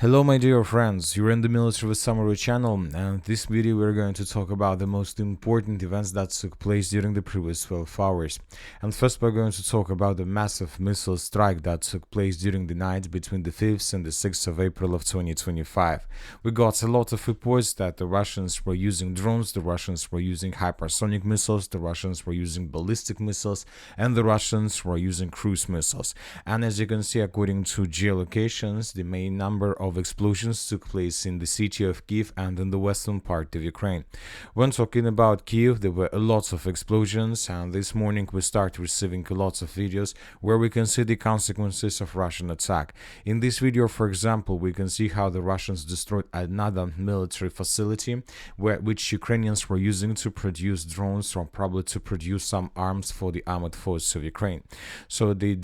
Hello my dear friends, you're in the Military with Summary channel, and this video we're going to talk about the most important events that took place during the previous 12 hours. And first we're going to talk about the massive missile strike that took place during the night between the 5th and the 6th of April of 2025. We got a lot of reports that the Russians were using drones, the Russians were using hypersonic missiles, the Russians were using ballistic missiles, and the Russians were using cruise missiles. And as you can see, according to geolocations, the main number of explosions took place in the city of Kyiv and in the western part of Ukraine. When talking about Kyiv, there were lots of explosions, and this morning we start receiving lots of videos where we can see the consequences of Russian attack. In this video, for example, we can see how the Russians destroyed another military facility which Ukrainians were using to produce drones, or probably to produce some arms for the armored forces of Ukraine. So the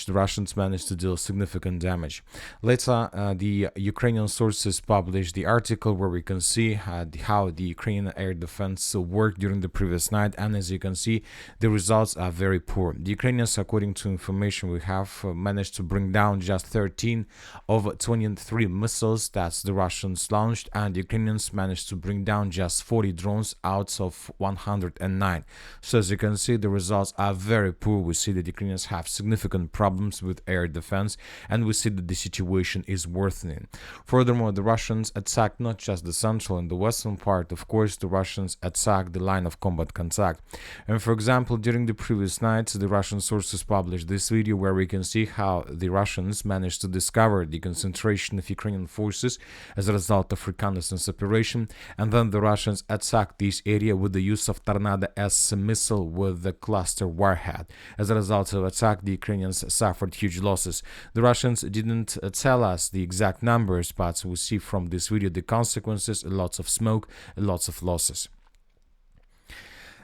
Russians managed to deal significant damage. Later, the Ukrainian sources published the article where we can see how the Ukrainian air defense worked during the previous night, and as you can see, the results are very poor. The Ukrainians, according to information we have, managed to bring down just 13 of 23 missiles that the Russians launched, and the Ukrainians managed to bring down just 40 drones out of 109. So as you can see, the results are very poor. We see that the Ukrainians have significant problems with air defense, and we see that the situation is worsening. Furthermore, the Russians attacked not just the central and the western part, of course, the Russians attacked the line of combat contact. And for example, during the previous night, the Russian sources published this video where we can see how the Russians managed to discover the concentration of Ukrainian forces as a result of reconnaissance operation, and then the Russians attacked this area with the use of Tornado S missile with the cluster warhead. As a result of attack, the Ukrainians suffered huge losses. The Russians didn't tell us the exact numbers, but we see from this video the consequences: lots of smoke, lots of losses.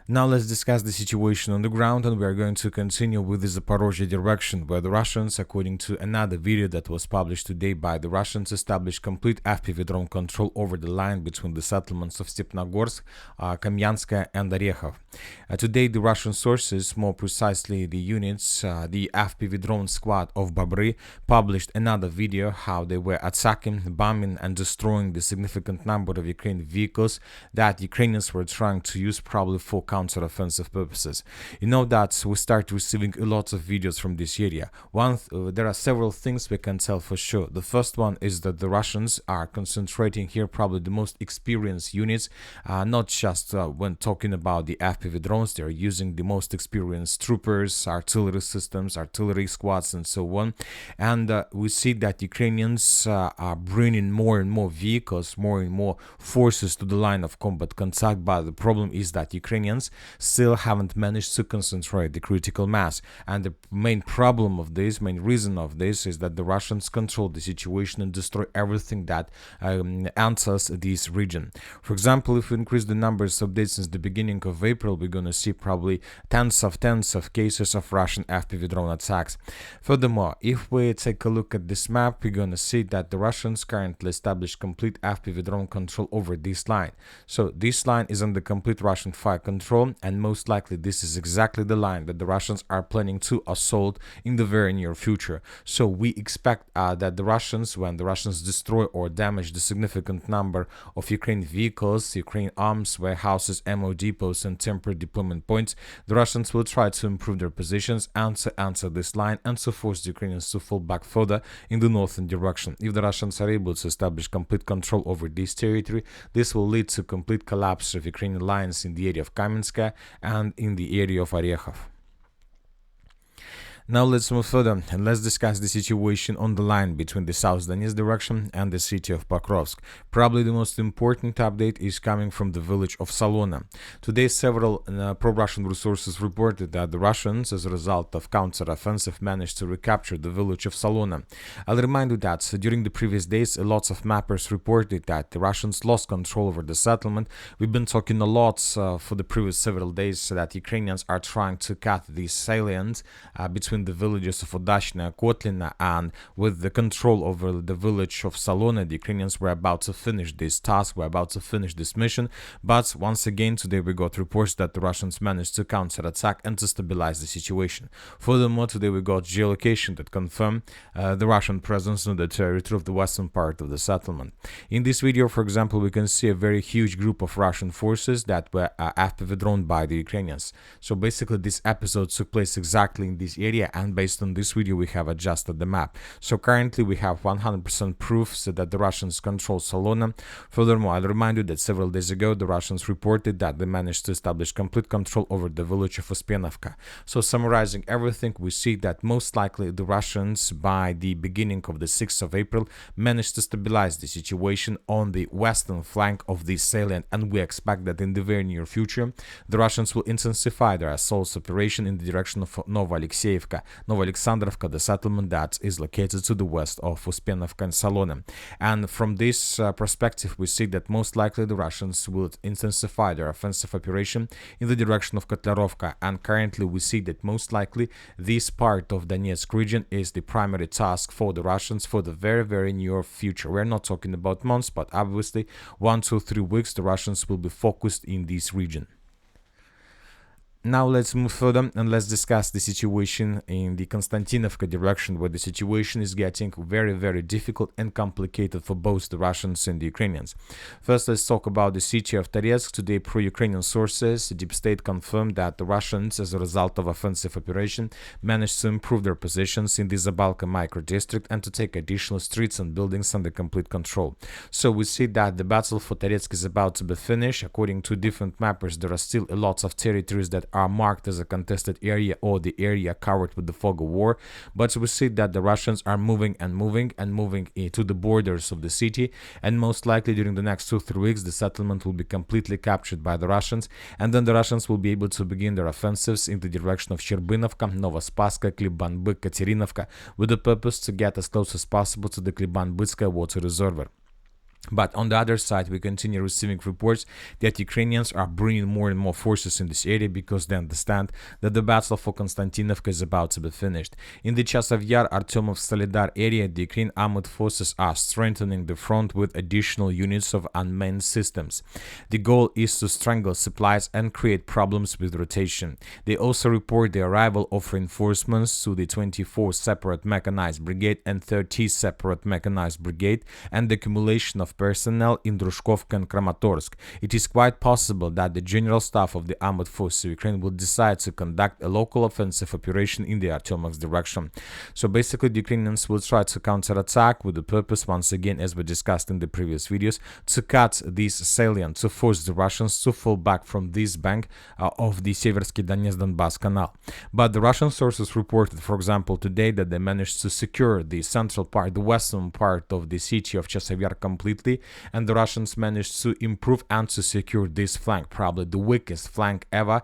Now let's discuss the situation on the ground, and we are going to continue with the Zaporizhzhia direction, where the Russians, according to another video that was published today by the Russians, established complete FPV drone control over the line between the settlements of Stepnogorsk, Kupiansk and Orechov. Today the Russian sources, more precisely the units, the FPV drone squad of Bobry, published another video how they were attacking, bombing and destroying the significant number of Ukrainian vehicles that Ukrainians were trying to use probably for counter-offensive purposes. You know that we start receiving a lot of videos from this area. There are several things we can tell for sure. The first one is that the Russians are concentrating here probably the most experienced units, not just when talking about the FPV drones. They're using the most experienced troopers, artillery systems, artillery squads and so on. And we see that Ukrainians are bringing more and more vehicles, more and more forces to the line of combat contact, but the problem is that Ukrainians still haven't managed to concentrate the critical mass. And the main problem of this, main reason of this, is that the Russians control the situation and destroy everything that enters this region. For example, if we increase the numbers of days since the beginning of April, we're going to see probably tens of cases of Russian FPV drone attacks. Furthermore, if we take a look at this map, we're going to see that the Russians currently establish complete FPV drone control over this line. So this line is under complete Russian fire control, and most likely this is exactly the line that the Russians are planning to assault in the very near future. So we expect that the Russians, when the Russians destroy or damage the significant number of Ukrainian vehicles, Ukrainian arms, warehouses, ammo depots and temporary deployment points, the Russians will try to improve their positions and to enter this line and to force the Ukrainians to fall back further in the northern direction. If the Russians are able to establish complete control over this territory, this will lead to complete collapse of Ukrainian lines in the area of Kupiansk and in the area of Orechov. Now let's move further and let's discuss the situation on the line between the South Donetsk direction and the city of Pokrovsk. Probably the most important update is coming from the village of Salona. Today several pro-Russian resources reported that the Russians, as a result of counter-offensive, managed to recapture the village of Salona. I'll remind you that during the previous days, lots of mappers reported that the Russians lost control over the settlement. We've been talking a lot for the previous several days that Ukrainians are trying to cut the salient between between the villages of Udashna and Kotlina, and with the control over the village of Salona, the Ukrainians were about to finish this task, were about to finish this mission. But once again, today we got reports that the Russians managed to counterattack and to stabilize the situation. Furthermore, today we got geolocation that confirmed the Russian presence in the territory of the western part of the settlement. In this video, for example, we can see a very huge group of Russian forces that were after withdrawn by the Ukrainians. So basically, this episode took place exactly in this area, and based on this video, we have adjusted the map. So currently, we have 100% proof that the Russians control Salona. Furthermore, I'll remind you that several days ago, the Russians reported that they managed to establish complete control over the village of Uspyenovka. So summarizing everything, we see that most likely the Russians, by the beginning of the 6th of April, managed to stabilize the situation on the western flank of this salient, and we expect that in the very near future, the Russians will intensify their assault operation in the direction of Novoalexandrovka, the settlement that is located to the west of Uspyenovka and Salona. And from this perspective, we see that most likely the Russians will intensify their offensive operation in the direction of Kotlarovka, and currently we see that most likely this part of Donetsk region is the primary task for the Russians for the very near future. We're not talking about months, but obviously 1 to 3 weeks the Russians will be focused in this region. Now let's move further and let's discuss the situation in the Konstantinovka direction, where the situation is getting very difficult and complicated for both the Russians and the Ukrainians. First, let's talk about the city of Toretsk. Today, pro-Ukrainian sources, the deep state confirmed that the Russians, as a result of offensive operation, managed to improve their positions in the Zabalka micro-district and to take additional streets and buildings under complete control. So we see that the battle for Toretsk is about to be finished. According to different mappers, there are still lots of territories that are marked as a contested area or the area covered with the fog of war, but we see that the Russians are moving to the borders of the city, and most likely during the next 2-3 weeks the settlement will be completely captured by the Russians, and then the Russians will be able to begin their offensives in the direction of Sherbinovka, Novospaska, Kliban-Byk, Katerinovka, with the purpose to get as close as possible to the Kliban-Bytskaya water reservoir. But on the other side, we continue receiving reports that Ukrainians are bringing more and more forces in this area because they understand that the battle for Konstantinovka is about to be finished. In the Chasiv Yar, Artemov, Solidar area, the Ukrainian armed forces are strengthening the front with additional units of unmanned systems. The goal is to strangle supplies and create problems with rotation. They also report the arrival of reinforcements to the 24th Separate Mechanized Brigade and 30th Separate Mechanized Brigade, and the accumulation of personnel in Drushkovka and Kramatorsk. It is quite possible that the General Staff of the Armed Forces of Ukraine will decide to conduct a local offensive operation in the Artemovsk direction. So basically, the Ukrainians will try to counterattack with the purpose, once again, as we discussed in the previous videos, to cut this salient, to force the Russians to fall back from this bank of the Seversky Donetsk-Donbass Canal. But the Russian sources reported, for example, today that they managed to secure the central part, the western part of the city of Chasiv Yar completely, and the Russians managed to improve and to secure this flank, probably the weakest flank ever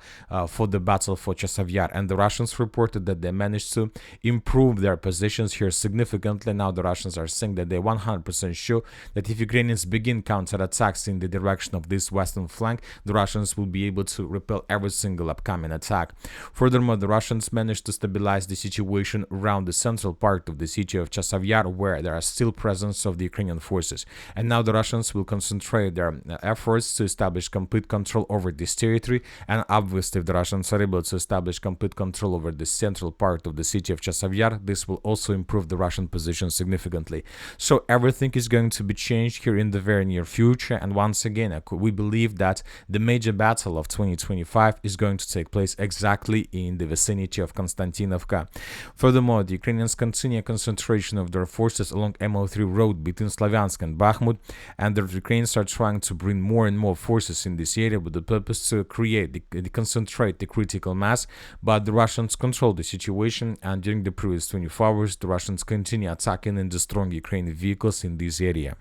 for the battle for Chasiv Yar. And the Russians reported that they managed to improve their positions here significantly. Now the Russians are saying that they're 100% sure that if Ukrainians begin counterattacks in the direction of this western flank, the Russians will be able to repel every single upcoming attack. Furthermore, the Russians managed to stabilize the situation around the central part of the city of Chasiv Yar, where there are still presence of the Ukrainian forces. And now the Russians will concentrate their efforts to establish complete control over this territory, and obviously if the Russians are able to establish complete control over the central part of the city of Chasiv Yar, this will also improve the Russian position significantly. So everything is going to be changed here in the very near future, and once again we believe that the major battle of 2025 is going to take place exactly in the vicinity of Konstantinovka. Furthermore, the Ukrainians continue concentration of their forces along MO3 road between Slavyansk and Bakhmut, and the Ukrainians are trying to bring more and more forces in this area with the purpose to concentrate the critical mass, but the Russians control the situation, and during the previous 24 hours the Russians continue attacking and destroying Ukrainian vehicles in this area.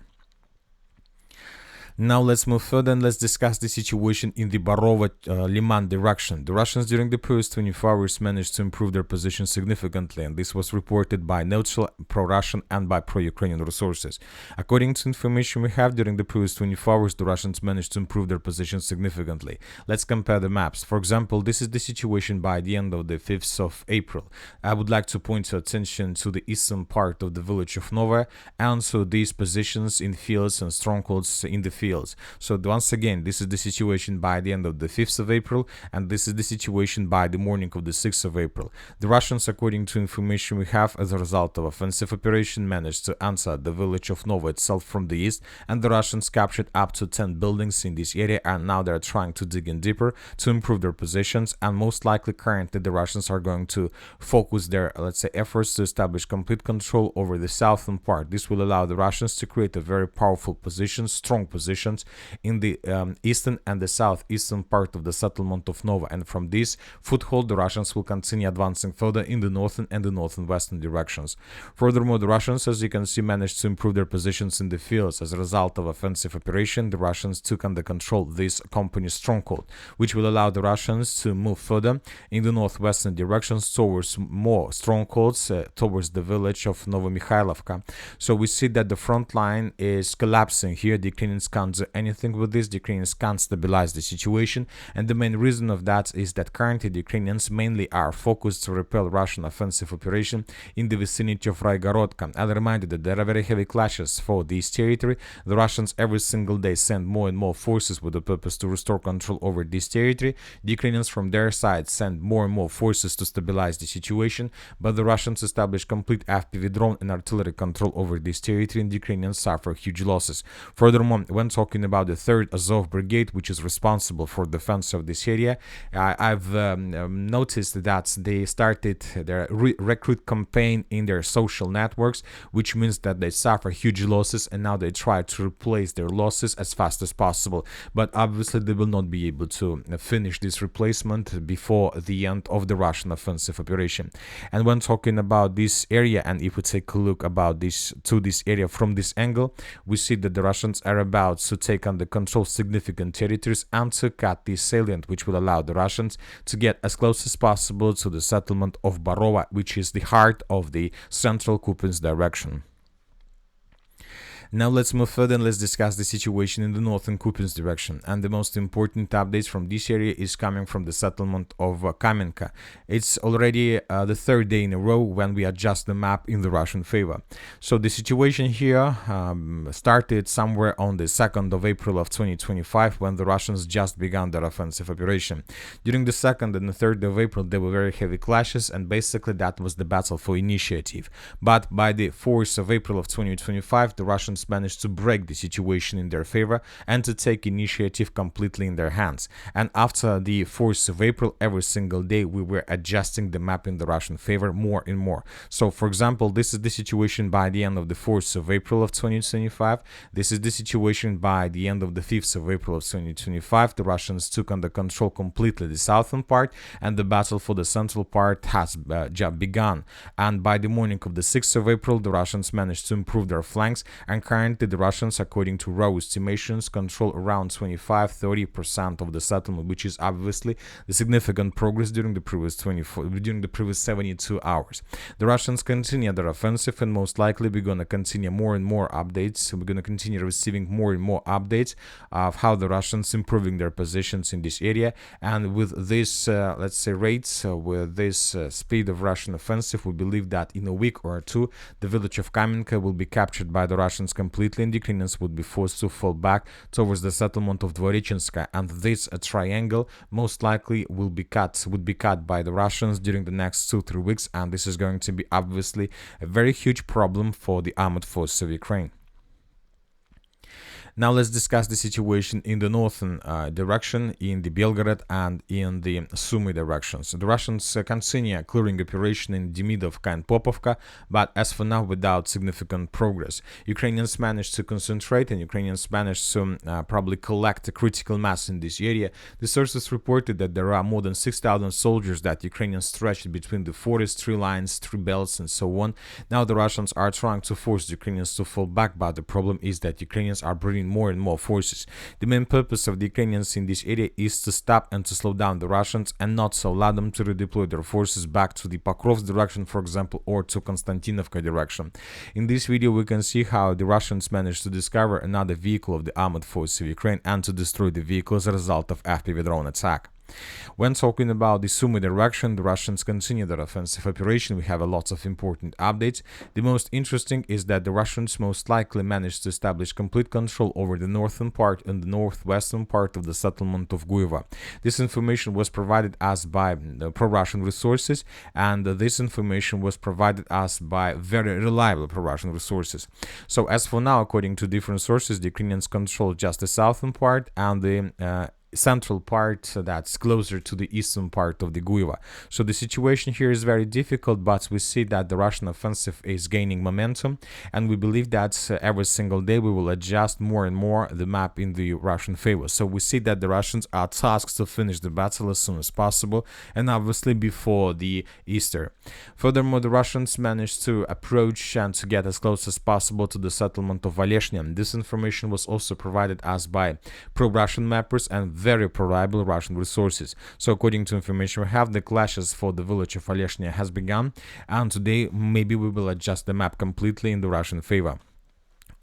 Now let's move further and let's discuss the situation in the Borova-Lyman direction. The Russians during the previous 24 hours managed to improve their position significantly, and this was reported by neutral, pro-Russian and by pro-Ukrainian resources. According to information we have, during the previous 24 hours, the Russians managed to improve their position significantly. Let's compare the maps. For example, this is the situation by the end of the 5th of April. I would like to point your attention to the eastern part of the village of Nova and so these positions in fields and strongholds in the fields. So once again, this is the situation by the end of the 5th of April, and this is the situation by the morning of the 6th of April. The Russians, according to information we have, as a result of offensive operation, managed to answer the village of Nova itself from the east, and the Russians captured up to 10 buildings in this area, and now they're trying to dig in deeper to improve their positions, and most likely currently the Russians are going to focus their, let's say, efforts to establish complete control over the southern part. This will allow the Russians to create a very powerful position, strong positions in the eastern and the southeastern part of the settlement of Nova, and from this foothold the Russians will continue advancing further in the northern and the northwestern directions. Furthermore, the Russians, as you can see, managed to improve their positions in the fields. As a result of offensive operation, the Russians took under control this company's stronghold, which will allow the Russians to move further in the northwestern directions towards more strongholds towards the village of Novomikhailivka. So we see that the front line is collapsing here. The Ukrainians can't do anything with this. The Ukrainians can't stabilize the situation, and the main reason of that is that currently the Ukrainians mainly are focused to repel Russian offensive operation in the vicinity of Raigorodka. I'll remind you that there are very heavy clashes for this territory. The Russians every single day send more and more forces with the purpose to restore control over this territory. The Ukrainians from their side send more and more forces to stabilize the situation, but the Russians establish complete FPV drone and artillery control over this territory, and the Ukrainians suffer huge losses. Furthermore, when talking about the 3rd Azov Brigade, which is responsible for defense of this area, I've noticed that they started their recruit campaign in their social networks, which means that they suffer huge losses, and now they try to replace their losses as fast as possible. But obviously they will not be able to finish this replacement before the end of the Russian offensive operation. And when talking about this area, and if we take a look about this area from this angle, we see that the Russians are about to take under control significant territories and to cut the salient, which will allow the Russians to get as close as possible to the settlement of Borova, which is the heart of the central Kupiansk direction. Now let's move further and let's discuss the situation in the northern Kupiansk direction. And the most important updates from this area is coming from the settlement of Kamenka. It's already the 3rd day in a row when we adjust the map in the Russian favor. So the situation here started somewhere on the 2nd of April of 2025 when the Russians just began their offensive operation. During the 2nd and the 3rd of April there were very heavy clashes, and basically that was the battle for initiative. But by the 4th of April of 2025 the Russians managed to break the situation in their favor and to take initiative completely in their hands. And after the 4th of April, every single day we were adjusting the map in the Russian favor more and more. So for example, this is the situation by the end of the 4th of April of 2025. This is the situation by the end of the 5th of April of 2025. The Russians took under control completely the southern part, and the battle for the central part has just begun. And by the morning of the 6th of April, the Russians managed to improve their flanks, and currently the Russians, according to raw estimations, control around 25-30% of the settlement, which is obviously the significant progress during the previous 72 hours. The Russians continue their offensive, and most likely we're going to continue more and more updates. We're going to continue receiving more and more updates of how the Russians improving their positions in this area. And with this, let's say, rates, with this speed of Russian offensive, we believe that in a week or two, the village of Kamenka will be captured by the Russians completely, and the Ukrainians would be forced to fall back towards the settlement of Dvorichenska, and this triangle most likely would be cut by the Russians during the next 2-3 weeks, and this is going to be obviously a very huge problem for the armed forces of Ukraine. Now let's discuss the situation in the northern direction, in the Belgorod and in the Sumy directions. The Russians continue a clearing operation in Demidovka and Popovka, but as for now without significant progress. Ukrainians managed to concentrate, and Ukrainians managed to probably collect a critical mass in this area. The sources reported that there are more than 6,000 soldiers that Ukrainians stretched between the forests, tree lines, tree belts, and so on. Now the Russians are trying to force the Ukrainians to fall back, but the problem is that Ukrainians are bringing gathering more and more forces. The main purpose of the Ukrainians in this area is to stop and to slow down the Russians and not to allow them to redeploy their forces back to the Pokrovsk direction, for example, or to Konstantinovka direction. In this video, we can see how the Russians managed to discover another vehicle of the armored forces of Ukraine and to destroy the vehicle as a result of FPV drone attack. When talking about the Sumy direction, the Russians continue their offensive operation. We have a lot of important updates. The most interesting is that the Russians most likely managed to establish complete control over the northern part and the northwestern part of the settlement of Kyiv. This information was provided us by pro-Russian resources, and this information was provided us by very reliable pro-Russian resources. So as for now, according to different sources, the Ukrainians control just the southern part and the central part that's closer to the eastern part of the Kyiv. So the situation here is very difficult, but we see that the Russian offensive is gaining momentum, and we believe that every single day we will adjust more and more the map in the Russian favor. So we see that the Russians are tasked to finish the battle as soon as possible, and obviously before the Easter. Furthermore, the Russians managed to approach and to get as close as possible to the settlement of Valeshnya. This information was also provided us by pro-Russian mappers and very reliable Russian resources. So according to information we have, the clashes for the village of Valeshnya has begun, and today maybe we will adjust the map completely in the Russian favor.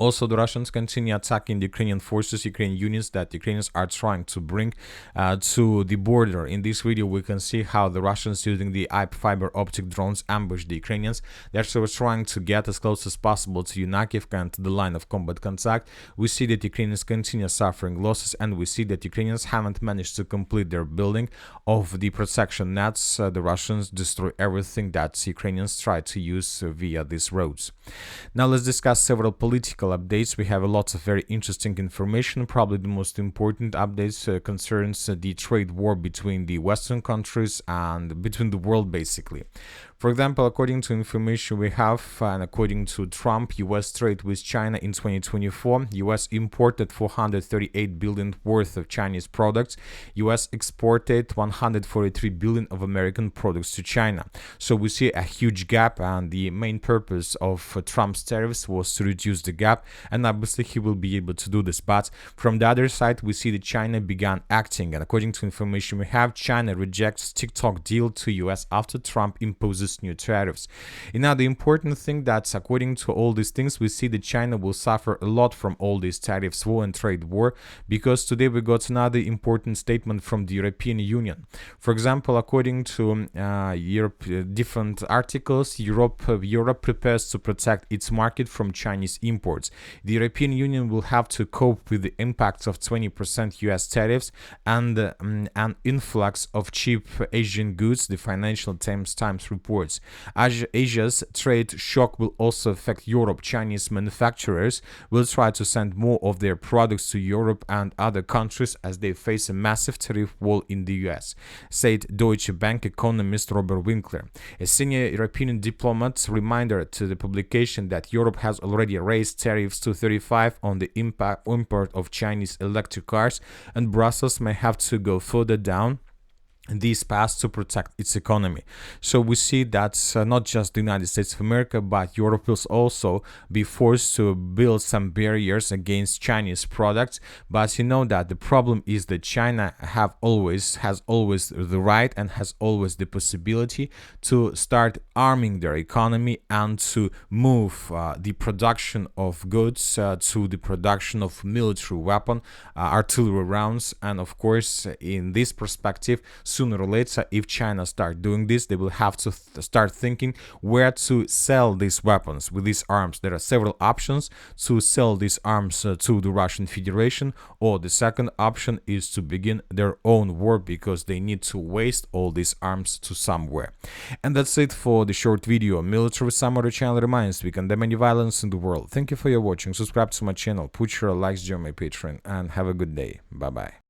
Also, the Russians continue attacking the Ukrainian forces, Ukrainian units that Ukrainians are trying to bring to the border. In this video, we can see how the Russians using the fiber optic drones ambush the Ukrainians. They're trying to get as close as possible to Yunakivka and to the line of combat contact. We see that Ukrainians continue suffering losses, and we see that Ukrainians haven't managed to complete their building of the protection nets. The Russians destroy everything that Ukrainians try to use via these roads. Now let's discuss several political updates. We have a lot of very interesting information. Probably the most important updates concerns the trade war between the Western countries and between the world, basically. For example, according to information we have, and according to Trump, U.S. trade with China in 2024, U.S. imported $438 billion worth of Chinese products. U.S. exported $143 billion of American products to China. So we see a huge gap, and the main purpose of Trump's tariffs was to reduce the gap, and obviously he will be able to do this. But from the other side, we see that China began acting, and according to information we have, China rejects TikTok deal to U.S. after Trump imposes new tariffs. Another important thing that according to all these things, we see that China will suffer a lot from all these tariffs, war and trade war, because today we got another important statement from the European Union. For example, according to different articles, Europe prepares to protect its market from Chinese imports. The European Union will have to cope with the impacts of 20% US tariffs and an influx of cheap Asian goods, the Financial Times reports. Asia's trade shock will also affect Europe. Chinese manufacturers will try to send more of their products to Europe and other countries as they face a massive tariff wall in the US, said Deutsche Bank economist Robert Winkler. A senior European diplomat's reminder to the publication that Europe has already raised tariffs to 35 on the import of Chinese electric cars, and Brussels may have to go further down these paths to protect its economy. So we see that not just the United States of America, but Europe will also be forced to build some barriers against Chinese products. But you know that the problem is that China has always the right and has always the possibility to start arming their economy and to move the production of goods to the production of military weapon, artillery rounds, and of course in this perspective, sooner or later, if China start doing this, they will have to start thinking where to sell these weapons with these arms. There are several options to sell these arms to the Russian Federation, or the second option is to begin their own war because they need to waste all these arms to somewhere. And that's it for the short video. Military Summary channel reminds we condemn any violence in the world. Thank you for your watching. Subscribe to my channel, put your likes, join my Patreon, and have a good day. Bye bye.